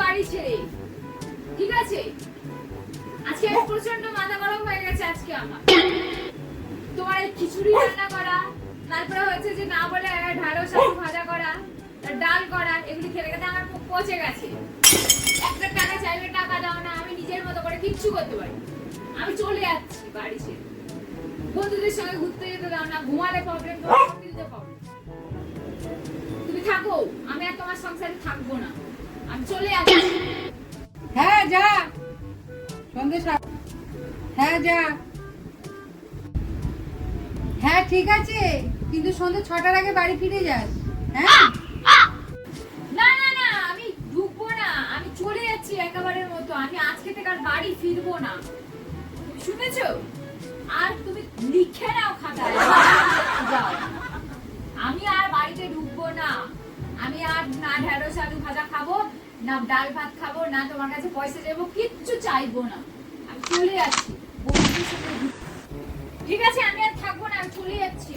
বাড়ি ছেড়ে, ঠিক আছে? আজকে প্রচন্ড মাথা গরম হয়ে গেছে আজকে আমার। তোমার এই খিচুড়ি রান্না করা, তারপরে হচ্ছে যে না বলে ঢ্যাঁড়স আলু ভাজা করা, ডাল করা, এগুলি খেতে খেতে আমার মুখ পচে গেছে। একটা টাকা চাইলে টাকা দাও না, আমি নিজের মতো করে কিচ্ছু করতে পারি। আমি চলে যাচ্ছি বাড়ি ছেড়ে। বন্ধুদের সঙ্গে ঘুরতে যেতে দাও না, ঘুমালে প্রবলেম, প্রবলেম। তুমি থাকো, আমি আর তোমার সংসারে থাকবো না, আমি চলে যাচ্ছি। হ্যাঁ যা, সন্দেশ। হ্যাঁ যা। হ্যাঁ ঠিক আছে, কিন্তু সন্ধ্যে 6টার আগে বাড়ি ফিরে যাস। হ্যাঁ না না না, আমি ঢুকবো না, আমি চলে যাচ্ছি একেবারের মতো। আমি আজকে থেকে আর বাড়ি ফিরবো না, শুনেছো? আর তুমি লিখে নাও খাতায়, যাও। আমি আর বাড়িতে ঢুকবো না। আমি আর না ঢেঁড়স আলু ভাজা খাবো, না ডাল ভাত খাবো, না তোমার কাছে পয়সা দেবো, কিচ্ছু চাইবো না। আমি চলে যাচ্ছি বন্ধুদের সাথে। ঠিক আছে, আমি আর থাকবো না, আমি চলে যাচ্ছি।